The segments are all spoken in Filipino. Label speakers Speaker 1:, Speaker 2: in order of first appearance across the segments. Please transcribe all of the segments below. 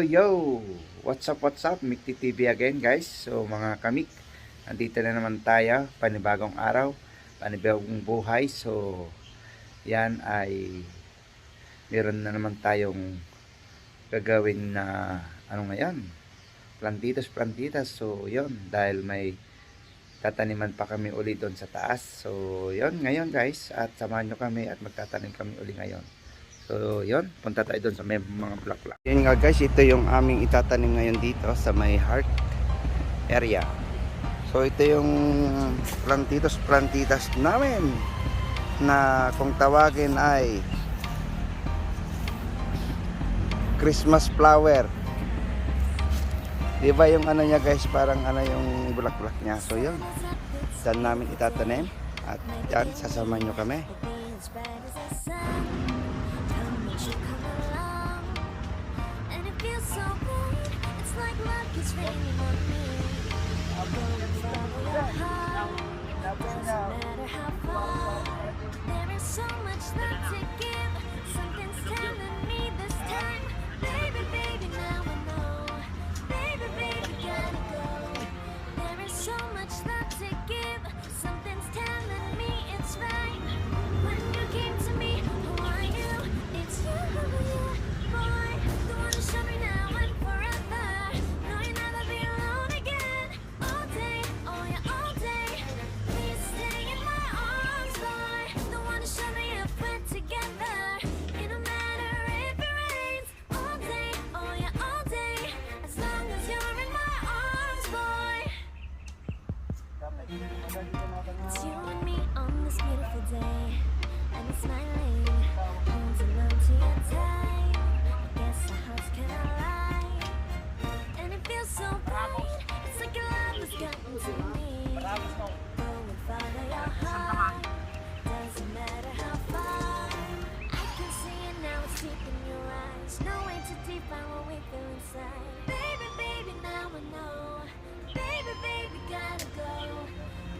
Speaker 1: yo! What's up? Mikti TV again guys. So mga kamik, nandito na naman tayo. Panibagong araw, panibagong buhay. So yan ay meron na naman tayong gagawin na ano ngayon, plantitas. So yon, dahil may tataniman pa kami uli doon sa taas. So yon ngayon guys, at samahan nyo kami at magtatanim kami uli ngayon. So yun, punta tayo doon sa may mga bulaklak. Yan nga guys, ito yung aming itatanim ngayon dito sa may heart area. So ito yung plantitas namin na kung tawagin ay Christmas flower. Diba yung ano niya guys, parang ano yung bulaklak niya. So yun, dyan namin itatanim at yan, sasamahan nyo kami.
Speaker 2: It's you and me on this beautiful day, and it's smiling, holding on to your time. I guess our hearts can align, and it feels so bright. It's like your love has gotten to me. Go and follow your heart, doesn't matter how far. I can see it now, it's deep in your eyes. No way to define what we feel inside. Baby, now I know. Baby, gotta go.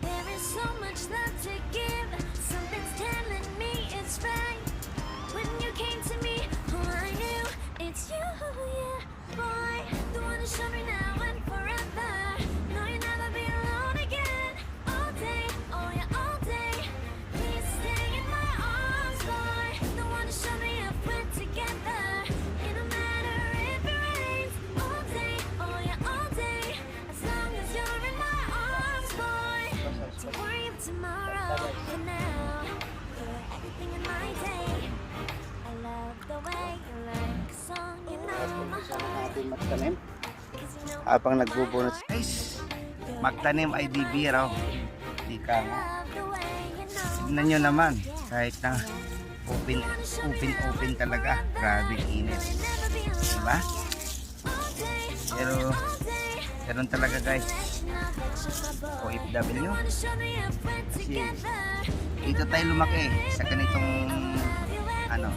Speaker 2: There is so much love to give. Something's telling me it's right. When you came to me, oh, I knew it's you, yeah, boy. The one to show me now and forever. No, you'll never be alone again. All day, oh yeah, all day. Please stay in my arms, boy. The one to show me if we're together. It don't matter if it rains. All day, oh yeah, all day. As long as you're in my arms, boy. Don't worry of tomorrow. For now, you're everything in my day. I love the way you like a song. You know my heart.
Speaker 1: Magtanim.
Speaker 2: 'Cause you know
Speaker 1: Habang nagbubunot guys, magtanim ay di biro. Di ka nga.
Speaker 2: love the way you know.
Speaker 1: Tignan nyo naman, kahit na open talaga. Grabe init,
Speaker 2: Never be alone.
Speaker 1: diba?
Speaker 2: All day,
Speaker 1: Pero
Speaker 2: all day.
Speaker 1: ganun talaga guys,
Speaker 2: Now that you're my boy.
Speaker 1: OFW.
Speaker 2: Wanna show me if we're
Speaker 1: Kasi
Speaker 2: together.
Speaker 1: dito tayo lumaki sa ganitong ano,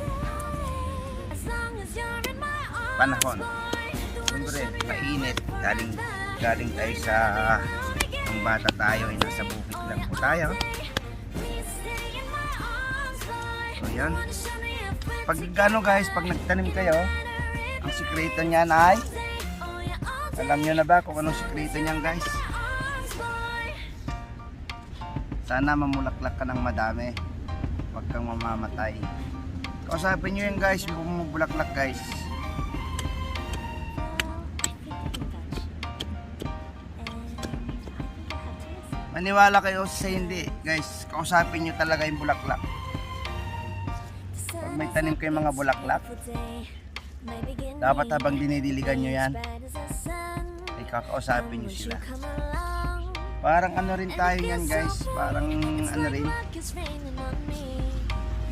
Speaker 2: As long as you're in my arms,
Speaker 1: panahon.
Speaker 2: boy.
Speaker 1: Siyempre, mainit. Galing tayo sa nung bata tayo, ay nasa bukid lang po tayo.
Speaker 2: Please stay in my arms, boy.
Speaker 1: So yan.
Speaker 2: Wanna show me if we're
Speaker 1: Pag gano guys, pag nagtanim kayo, ang sikreto niyan ay,
Speaker 2: oh yeah, all day.
Speaker 1: alam nyo na ba kung anong sikreto niyan guys?
Speaker 2: Arms, boy.
Speaker 1: Sana mamulaklak ka ng madami. Huwag kang mamamatay. Kausapin nyo yan guys, yung bumubulaklak guys. Maniwala kayo sa hindi guys, kausapin nyo talaga yung bulaklak. Pag may tanim kayong mga bulaklak, dapat habang dinidiligan nyo yan, ay kakausapin nyo sila. Parang ano rin tayo yan guys, parang ano rin,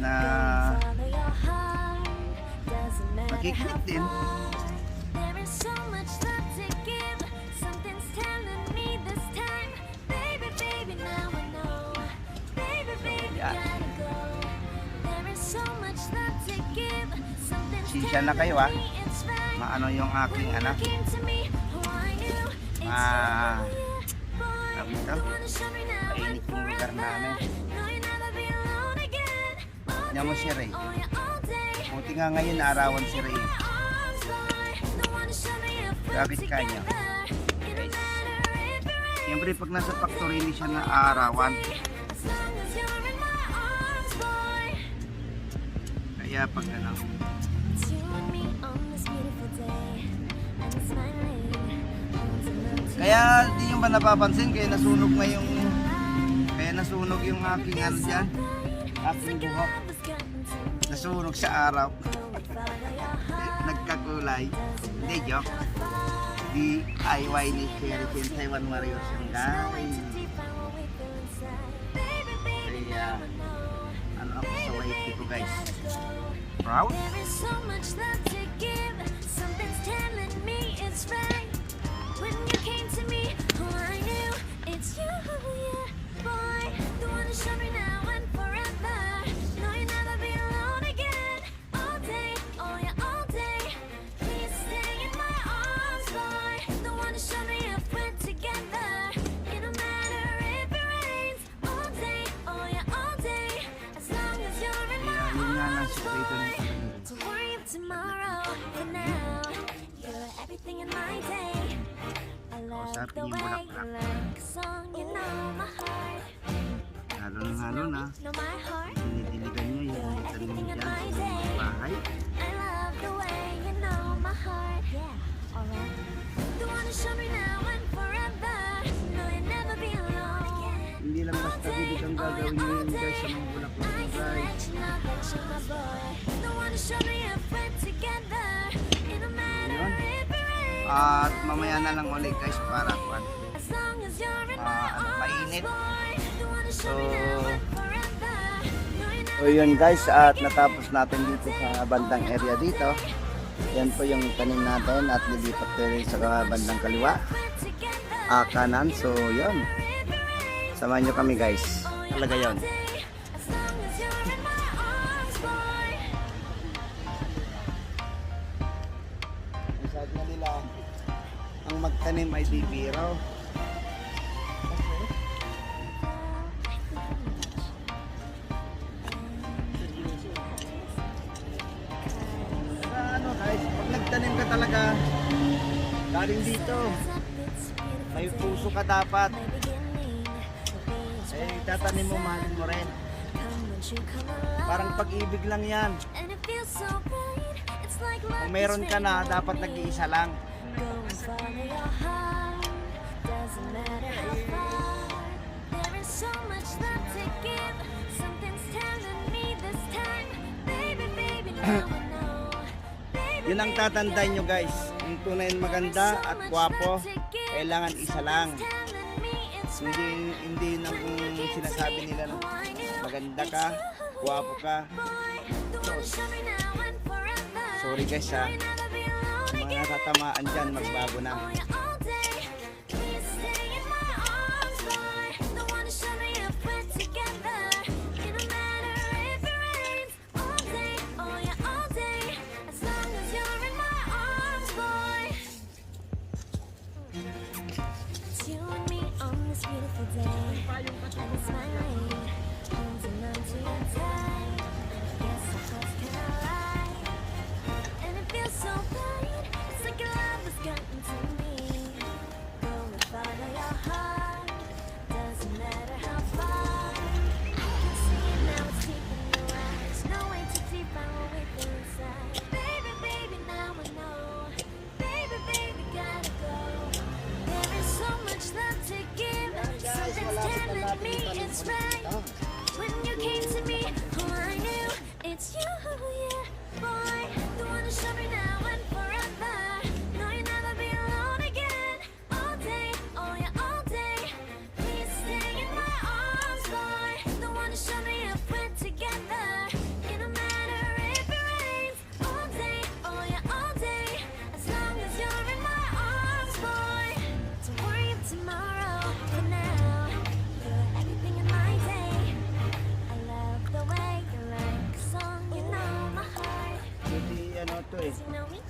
Speaker 1: na makikinig din. Sisya na kayo maano yung aking anak, sabi ito, mainit yung lugar namin. Tignan mo si Ray, buti nga ngayon naarawan si Ray. Bakit kanya? Guys. Siyempre pag nasa factory hindi siya naaarawan. Kaya pag ano, kaya di nyo ba napapansin kaya nasunog yung aking ano dyan, aking buhok. Nasunog sa araw. Nagkakulay. Hindi, joke. DIY ni Cherry Chen Taiwan Warriors yung guys. Kaya ano ako sa wifey ko guys. Proud? Kausapin yung bulaklak. Halo na. Dinidiligan nyo yung tanim dyan sa mga bahay. Hindi lang basta bilig ang gagawin nyo yun guys sa mga bulaklak mo guys. Yun. At mamaya na lang ulit guys para mainit. So yun guys, at natapos natin dito sa bandang area dito. Yan po yung tanim natin at lilipat rin sa bandang kaliwa, kanan. So yun, samahan nyo kami guys, talaga yun. Sabi na nila, ang magtanim ay di biro. Ano guys, pag nagtanim ka talaga, galing dito, may puso ka dapat. Eh, tatanim mo, mahalin mo rin. Parang pag-ibig lang yan. Kung meron ka na, dapat nag-iisa lang. Yun ang tatandaan nyo guys. Yung tunay maganda at gwapo, kailangan isa lang. Hindi na kung sinasabi nila na maganda ka, gwapo ka. Sorry guys ha, mga natatamaan dyan, magbago na.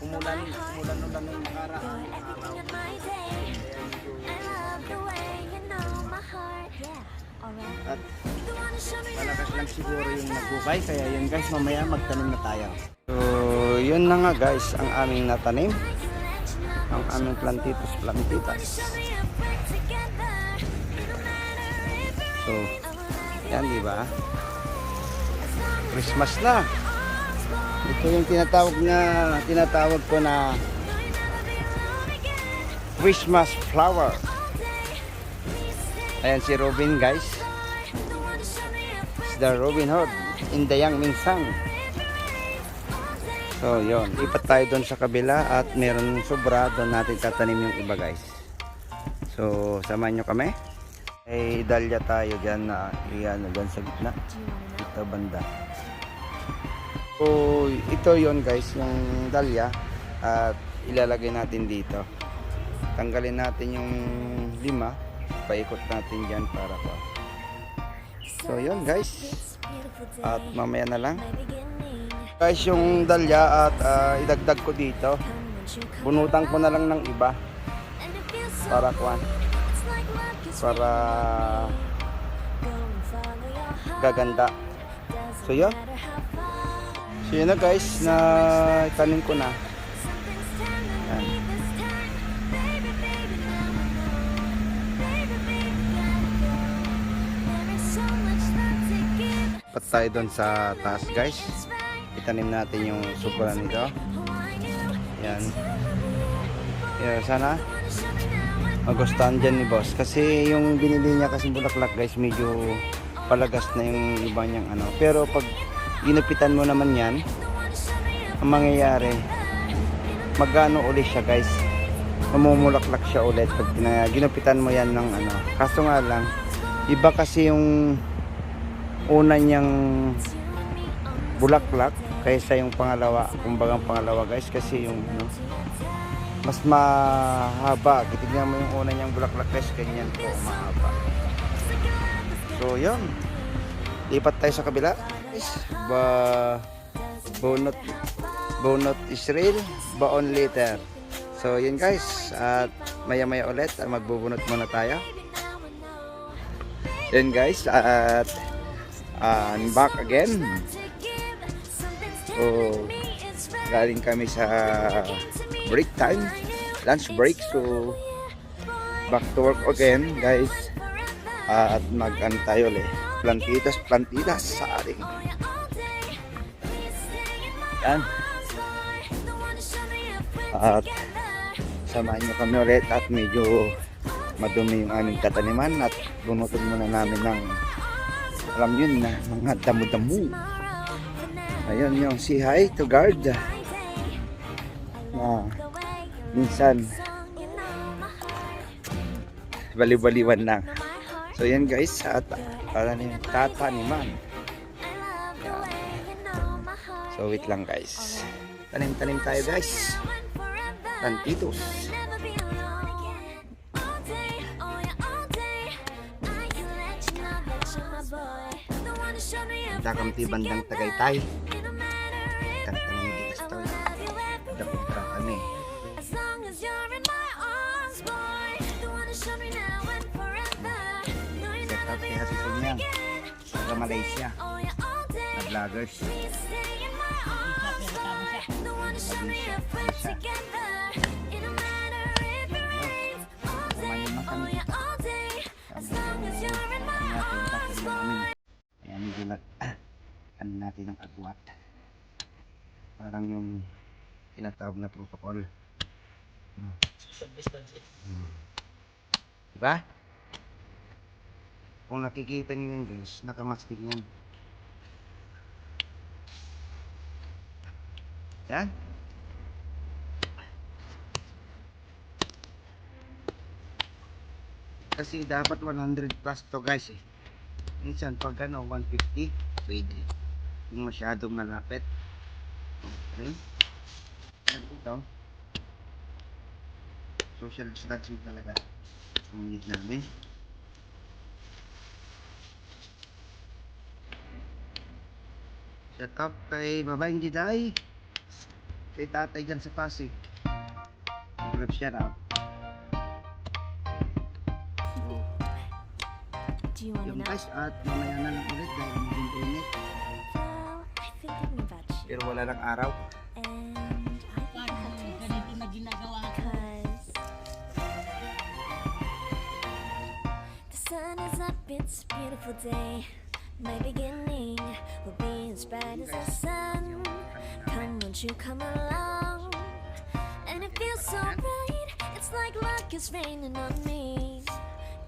Speaker 1: Umulan lang yung nakaraan araw. At malakas lang siguro yung nagbukay, kaya yun guys, mamaya magtanim na tayo. So yun na nga guys, ang aming natanim, ang aming plantitas. So, yan, di ba? Christmas na. Ito yung tinatawag ko na Christmas flower. Ayan si Robin, guys. It's the Robin Hood in the Yang Minsang. So, yun. Lipat tayo doon sa kabila at meron sobra. Doon natin tatanim yung iba, guys. So, samahan nyo kami. May dahlia tayo dyan na dyan sa gitna. Ito banda. So, ito yon guys, yung dahlia. At ilalagay natin dito. Tanggalin natin yung 5. Paikot natin dyan para pa. So, yun guys. At mamaya na lang. Guys, yung dahlia at idagdag ko dito. Bunutan ko na lang ng iba. Para gaganda. So yun. So yun na guys, na tanim ko na. Yan. Pat tayo doon sa taas guys. Itanim natin yung sobra nito. Yan. Yan, sana magustuhan dyan ni boss kasi yung binili niya kasi bulaklak guys medyo palagas na yung iba niyang ano, pero pag ginupitan mo naman yan ang mangyayari magano ulit siya guys, mamumulaklak siya ulit pag ginupitan mo yan ng ano. Kaso nga lang iba kasi yung una niyang bulaklak kaysa yung pangalawa, kumbaga pangalawa guys, kasi yung ano, mas mahaba. Tignan mo yung una niyang bulaklak guys, ganyan po mahaba. So yun, lipat tayo sa kabila guys. Bonot Israel baon later. So yun guys, at maya ulit magbubunot muna tayo. Yun guys, at I'm back again. So galing kami sa break time, lunch break, so back to work again guys. At mag-ano tayo ulit, plantitas sa ating yan. At samahan nyo kami ulit at medyo madumi yung aming kataniman at bunutin muna namin ng alam yun na mga damo-damo. Ayun yung say hi to guard na minsan bali-baliwan lang. So yan guys, at para na yung tataniman. So wait lang guys, tanim tayo guys, plantitos. Dakamti bandang Tagaytay. Tantanong di kasto. Dapat kami. Set up kaya si Kunyang sa Malaysia na vloggers. Ayan, ano natin ang agwat. Parang yung tinatawag na protocol. Diba? Kung nakikita niyo yung guys, nakamastig yan. Yan. Kasi dapat 100 plus to guys eh. Minsan pag ano 150 pwede. Yung masyadong malapit. Okay. Ito. Social distancing talaga. Ang need namin. Shout out kay Babayang Jiday. Kay tatay dyan sa Pasig. Grab shout out. Yung guys, at mamaya na lang ulit dahil maging init. Pero wala lang araw.
Speaker 2: sun is up, it's a beautiful day. My beginning will be as bright as the sun. Come, won't you come along? And it feels so bright, it's like luck is raining on me.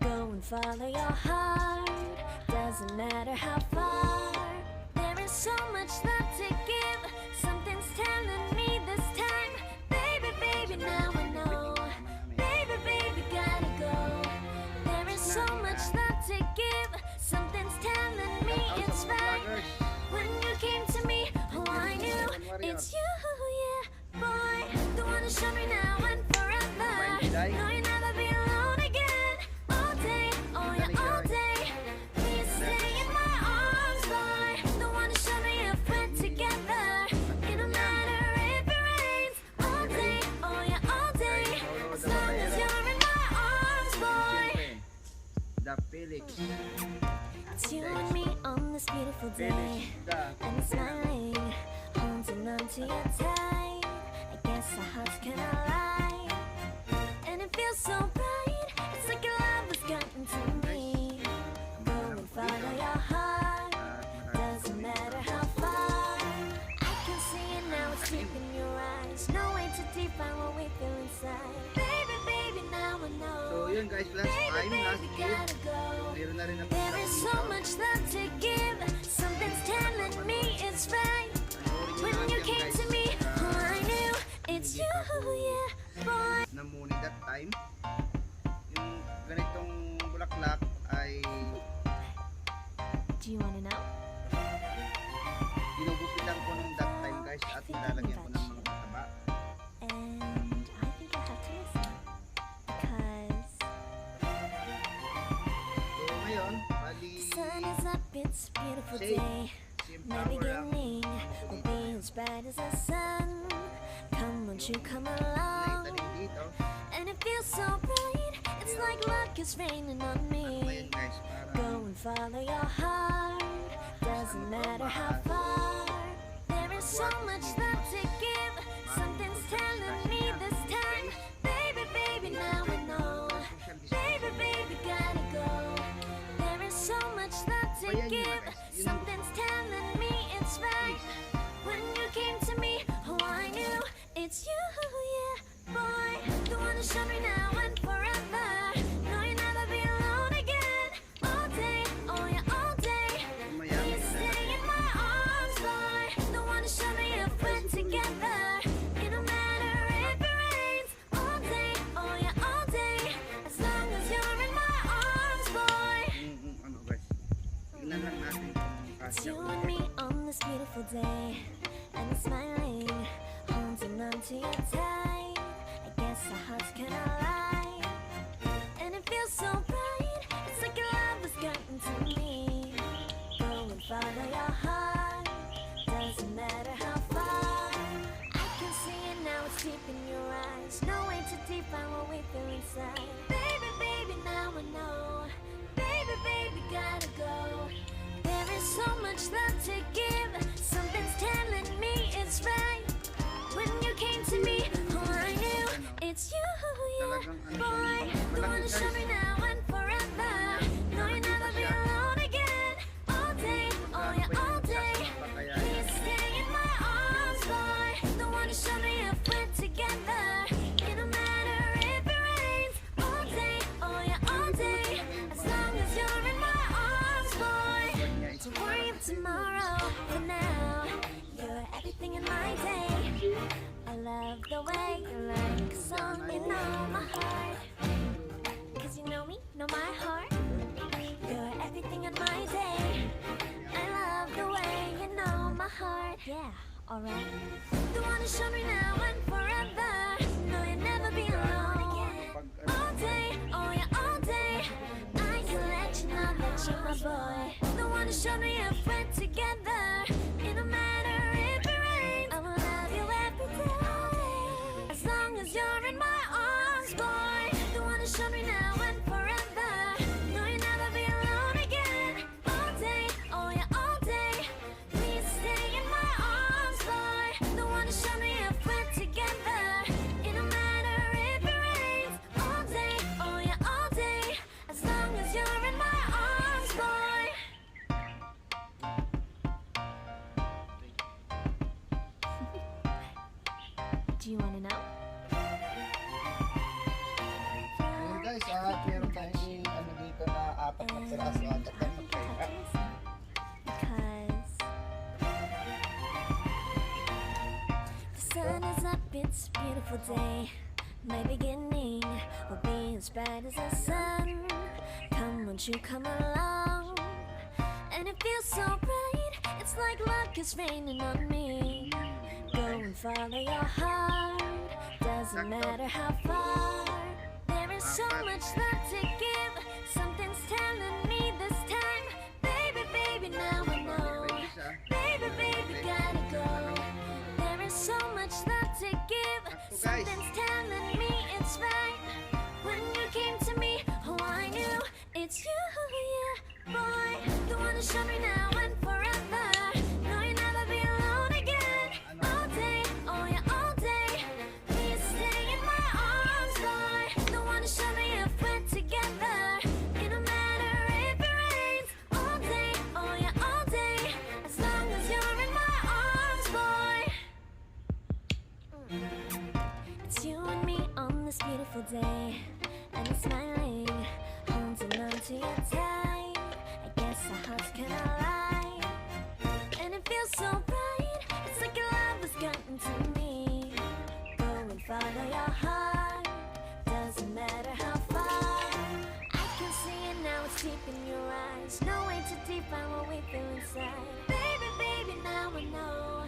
Speaker 2: Go and follow your heart, doesn't matter how far. There is so much love to give, something's telling me this time. Baby, baby, now I know. Baby, baby, gotta go. There is so much love to give, something's telling me it's right. When you came to me, oh I knew it's you, yeah, boy. The one to show me now and forever. No, you'll never be alone again. All day, oh yeah, all day. Please stay in my arms, boy. The one to show me if we're together. It don't matter if it rains. All day, oh yeah, all day. As long as you're in my arms, boy.
Speaker 1: The Felix.
Speaker 2: It's you and me on this beautiful day. And it's smiling, holding on to you tight. I guess our hearts can align. And it feels so bright, it's like your love has gotten to me. Go and follow your heart, doesn't matter how far. I can see it now, it's deep in your eyes. No way to define what we feel inside. Baby, baby, now I know.
Speaker 1: So yun guys, last
Speaker 2: Baby,
Speaker 1: time, last
Speaker 2: baby,
Speaker 1: year,
Speaker 2: gotta go.
Speaker 1: meron na rin ang
Speaker 2: There is so much love to give. Something's telling me it's right. When you came to me, oh I knew it's you, yeah, boy.
Speaker 1: Namuni that time. Yung ganitong bulaklak ay
Speaker 2: Do you wanna know?
Speaker 1: ginugupitan ko nung that time guys at nilalagyan ko ng mga taba.
Speaker 2: And I think I have to listen. Because
Speaker 1: So ngayon, bali
Speaker 2: the sun is up, it's a beautiful
Speaker 1: Say,
Speaker 2: day.
Speaker 1: same
Speaker 2: My
Speaker 1: power lang.
Speaker 2: beginning will be as bright as the sun. Come, won't you come along?
Speaker 1: Naitanim dito.
Speaker 2: And it feels so bright, it's like luck is raining on
Speaker 1: Ano ba
Speaker 2: me.
Speaker 1: yun guys? Parang
Speaker 2: Go and follow your heart, doesn't matter how far. There is so much love to give, something's telling me this time. Baby, baby, now I know. Baby, baby, gotta go. There is so much love to give, something's telling me it's right. When you came to me, oh I knew it's you, yeah, boy. The one to show me now and forever. No, you'll never be alone again. All day, oh yeah, all day.
Speaker 1: mamaya
Speaker 2: Please stay in my arms, boy. The one to show me if we're together. It don't matter if it rains. All day, oh yeah, all day. As long as you're in my arms, boy.
Speaker 1: yung ano guys. Tingnan lang natin kung
Speaker 2: It's
Speaker 1: kasya
Speaker 2: you and me on this beautiful day. And it's smiling, holding on to you tight. I guess our hearts can align. And it feels so bright, it's like your love has gotten to me. Go and follow your heart, doesn't matter how far. I can see it now, it's deep in your eyes. No way to define what we feel inside. Baby, baby, now I know. Baby, baby, gotta go. There is so much love to give, something's telling me it's right. When you came to me, oh I knew it's you, yeah, boy. The one to show me now and forever. No, you'll never be alone again. All day, oh yeah, all day. Please stay in my arms, boy. The one to show me if we're together. It don't matter if it rains. All day, oh yeah, all day. As long as you're in my arms, boy. Don't worry about tomorrow. For now, you're everything in my day. I love the way you like a song, you know my heart. Cause you know me, know my heart. You're everything in my day. I love the way you know my heart. Yeah, alright. The one to show me now and forever. No, you'll never be alone again. All day, oh yeah, all day. I can let you know that you're my boy. The one to show me if we're together. It don't matter if it rains. I will love you every day. As long as you're in my arms, boy. The one to show me now and forever. No, you'll never be alone again. All day, oh yeah, all day. Please stay in my arms, boy. The one to show me if we're together. The sun is up, it's a beautiful day. My beginning will be as bright as the sun. Come, won't you come along? And it feels so bright, it's like luck is raining on me. Go and follow your heart, doesn't matter how far. There is so much love to give, something's telling me this time. Baby, baby, now I know. Baby, baby, gotta go. There is so much love to give, something's telling me it's right. When you came to me, oh I knew it's you, yeah, boy. The one who showed me now and forever. No, you'll never be alone again. All day, oh yeah, all day. Please stay in my arms, boy. The one who showed me if we're together. It don't matter if it rains. All day, oh yeah, all day. As long as you're in my arms, boy. It's you and me on this beautiful day, and it's smiling, holding on to your tight. I guess our hearts can align, and it feels so bright. It's like your love has gotten to me. Go and follow your heart, doesn't matter how far. I can see it now, it's deep in your eyes. No way to define what we feel inside. Baby, baby, now I know.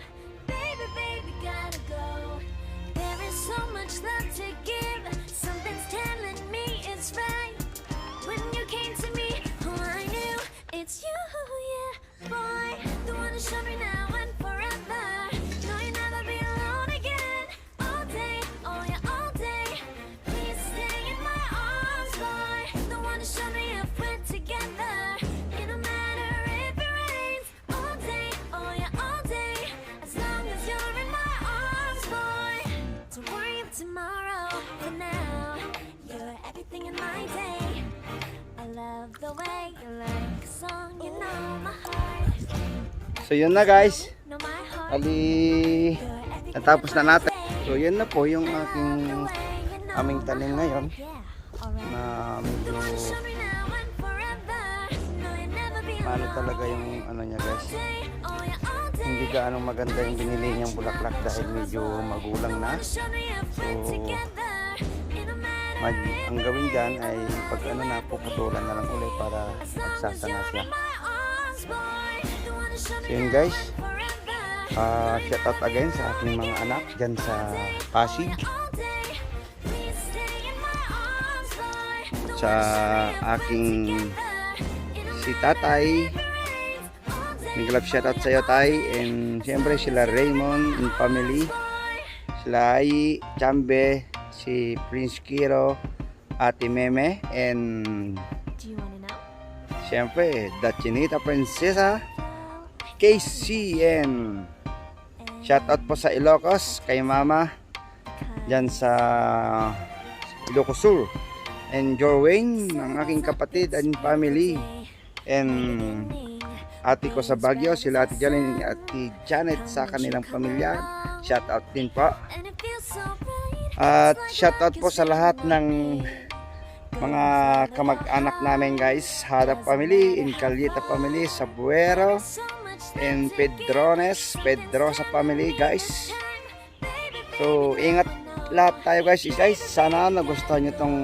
Speaker 2: Baby, baby, gotta go. There is so much love to give, something's telling me it's right. When you came to me, oh I knew it's you, yeah, boy. The one who showed me now and forever. No, you'll never be alone again. All day, oh yeah, all day. Please stay in my arms, boy. The one who showed me if we're together. It don't matter if it rains. All day, oh yeah, all day. As long as you're in my arms, boy. Don't worry about tomorrow. For now, you're everything in my day. I love the way you like a song. You know my heart.
Speaker 1: So yun na guys,
Speaker 2: Know my heart.
Speaker 1: ali
Speaker 2: You're everything
Speaker 1: natapos na
Speaker 2: in my
Speaker 1: natin.
Speaker 2: day.
Speaker 1: So yun na po yung
Speaker 2: I love
Speaker 1: aking
Speaker 2: the way you know
Speaker 1: aming
Speaker 2: my
Speaker 1: tanim
Speaker 2: heart.
Speaker 1: ngayon
Speaker 2: Yeah, alright.
Speaker 1: na
Speaker 2: The
Speaker 1: medyo
Speaker 2: one who showed me now and forever. No, you'll never be
Speaker 1: paano
Speaker 2: alone.
Speaker 1: talaga yung ano niya guys.
Speaker 2: Day, oh yeah, all day.
Speaker 1: Hindi gaanong maganda yung binili niyang bulaklak dahil medyo magulang na. So ang gawin dyan ay pag ano na puputulan na lang ulit para magsasana siya. So yun guys, shout out again sa aking mga anak dyan sa Pasig, sa aking si tatay. Miglove shout out sa iyo tay, and siyempre sila Raymond and family, sila Ai, Chambe, si Prince Kiro, Ate Meme, and
Speaker 2: Do you wanna know?
Speaker 1: siyempre the Chinita Princesa KCN. Shout out po sa Ilocos kay Mama dyan sa Ilocos Sur, and Jorwayne ng aking kapatid and family, and ate ko sa Baguio, sila Ate Jalen, Ate Janet sa kanilang pamilya. Shout out din po. At shout out po sa lahat ng mga kamag-anak namin guys, Hada family, Incalita family, Sabuero, and Pedrosa family guys. So ingat lahat tayo guys. Sana nagustuhan nyo tong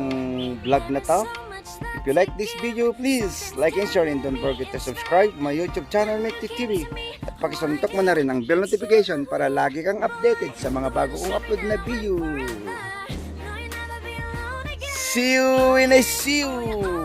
Speaker 1: vlog na to. If you like this video, please like and share, and don't forget to subscribe my YouTube channel, Mekti TV. At pakisuntok mo na rin ang bell notification para lagi kang updated sa mga bago kong upload na video. See you in a see you!